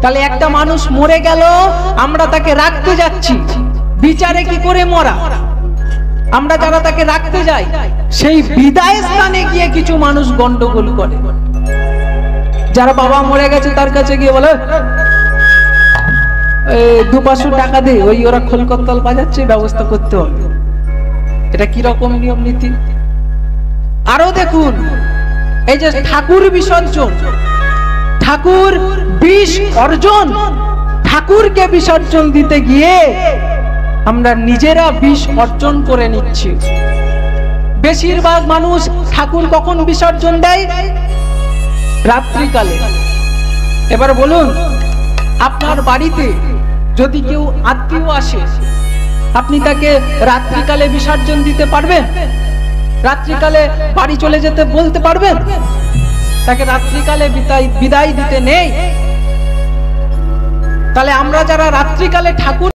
তাহলে একটা মানুষ মরে গেল, আমরা তাকে রাখতে যাচ্ছি, বিচারে কি করে মরা? আমরা যারা তাকে রাখতে যাই, সেই বিদায় স্থানে গিয়ে কিছু মানুষ গন্ডগোল করে। যারা বাবা মরে গেছে তার কাছে গিয়ে বলে 200 টাকা দে, ওই ওরা খোলকত্তাল বাজাচ্ছে, ব্যবস্থা করতে হবে। এটা কি রকম নিয়ম নীতি? আরো দেখুন, এই যে ঠাকুর বিসর্জন, ঠাকুর বিষ অর্জন, ঠাকুরকে বিসর্জন দিতে গিয়ে আমরা নিজেরা বিষ অর্জন করে নিচ্ছি। বেশিরভাগ মানুষ ঠাকুর কখন বিসর্জন দেয়? রাত্রিকালে। এবার বলুন, আপনার বাড়িতে যদি কেউ আত্মীয় আসে, আপনি তাকে রাত্রিকালে বিসর্জন দিতে পারবেন? রাত্রিকালে বাড়ি চলে যেতে বলতে পারবেন? তাকে রাত্রিকালে বিদায় দিতে নেই। তাহলে আমরা যারা রাত্রিকালে ঠাকুর